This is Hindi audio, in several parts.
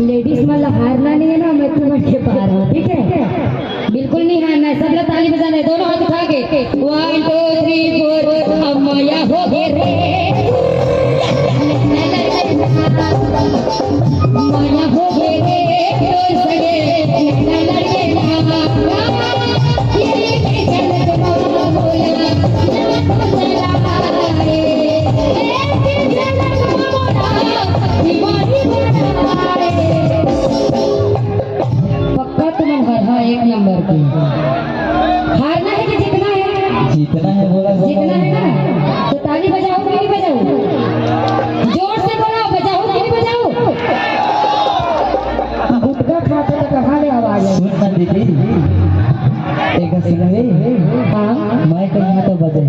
लेडीज मतलब हारना नहीं है ना, मैं तुम्हारे पार हूँ, ठीक है? बिल्कुल नहीं हारना है, सब लोग ताली बजाना है, दोनों हाथ उठा के 1 2 3 4 हम माया हो गए रे, माया हो गए रे तो सगे लड़के ना ये जन्नत मामा बोला ना तो चला रे जन्नत मामा दीवानी बना रे। पक्का तुम हारना, एक नंबर की हारना है कि जीतना है? जीतना है बोला, जीतना है ना, तो ताली बजाओ कि नहीं बजाओ? जोर से बोलो, बजाओ कि नहीं बजाओ? गुटखा खाते तो कहाँ ले आवाज है? सुन ना दीदी, एक सुनवे हाँ मैं कहीं तो बजे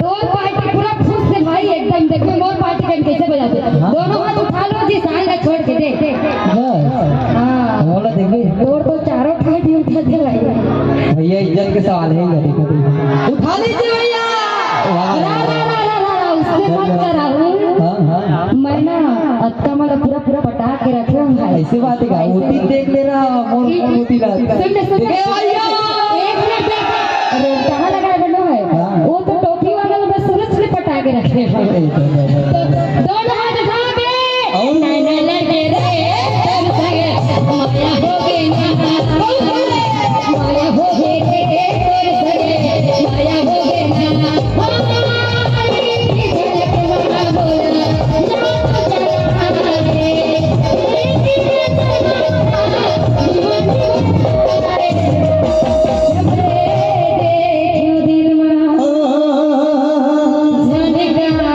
तो पार्टी पूरा खुश से भाई एकदम। देखो मोर पार्टी करके कैसे बजाते, दोनों हाथ उठा लो जी, साल का छोड़ के दे। हाँ बोला देखिए, तोड़ तो चारों पार्टी उठा दे भाई। भैया इज्जत के सवाल है, उठा लीजिए भैया, उससे मत कराऊं। मैं ना अत्ता मला पूरा पूरा पटा के रखे हूँ भाई। ऐसी बात है क्या? मोती देख ले रहा, मोर मोती ला सुन भैया, एक मिनट देख, अरे कहाँ लगा है बनो है? वो तो टोपी वाला तो बस सूरज से पटा के रखे हैं। दोनों हाथ उठा के नैना लगे रे तब सगे माया हो गई ना, माया हो गई रे तब सगे माया हो गई ना, झलक मामा बोला ना तो चला रे देखो दिल में झनका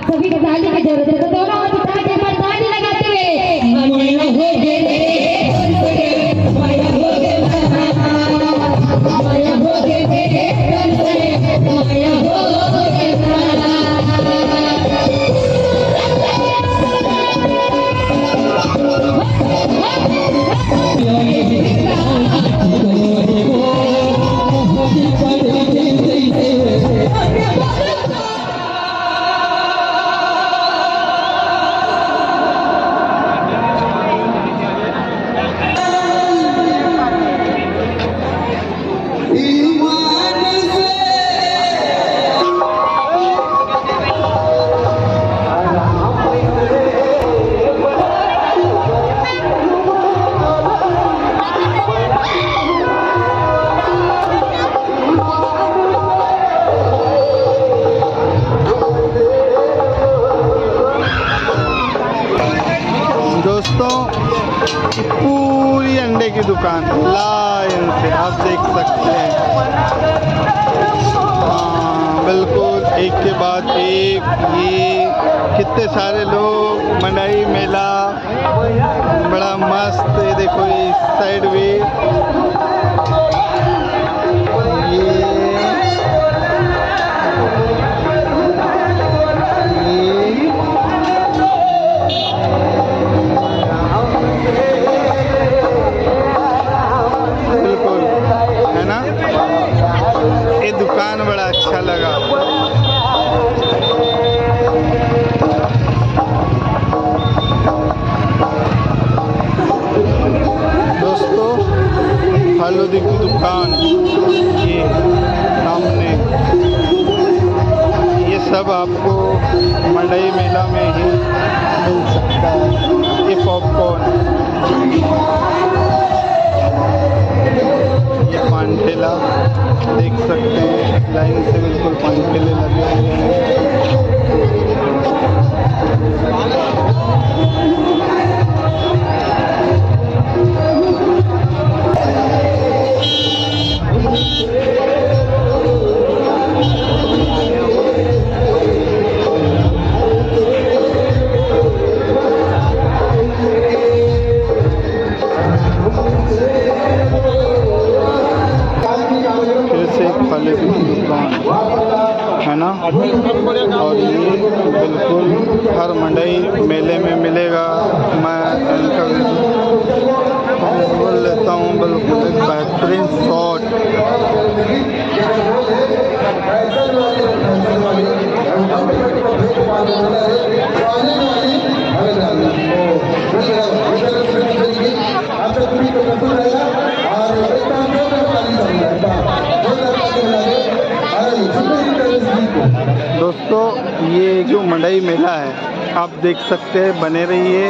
सभी को ताली की जरूरत है, तो दोनों हाथ उठा के एक बार ताली लगाते हुए माया हो गे रे, माया हो गे, माया हो गे रे, माया हो गे। दोस्तों पूरी अंडे की दुकान लाइन से आप देख सकते हैं। हाँ बिल्कुल एक के बाद एक, ये कितने सारे लोग, मंडाई मेला बड़ा मस्त है। देखो इस साइड भी बिल्कुल है ना, ये दुकान बड़ा अच्छा लगा। दोस्तों हल्दी की दुकान ये सामने, ये सब आपको मंडई मेला में ही मिल सकता है। ये पॉपकॉर्न, ये पान ठेला देख सकते हैं, लाइन से बिल्कुल पान ठेले लगे हुए हैं। फल की दुकान है ना, और ये बिल्कुल हर मंडई मेले में मिलेगा। मैं इनका बोल लेता हूँ, बिल्कुल एक बेहतरीन शॉट। दोस्तों ये जो मंडई मेला है आप देख सकते हैं, बने रहिए।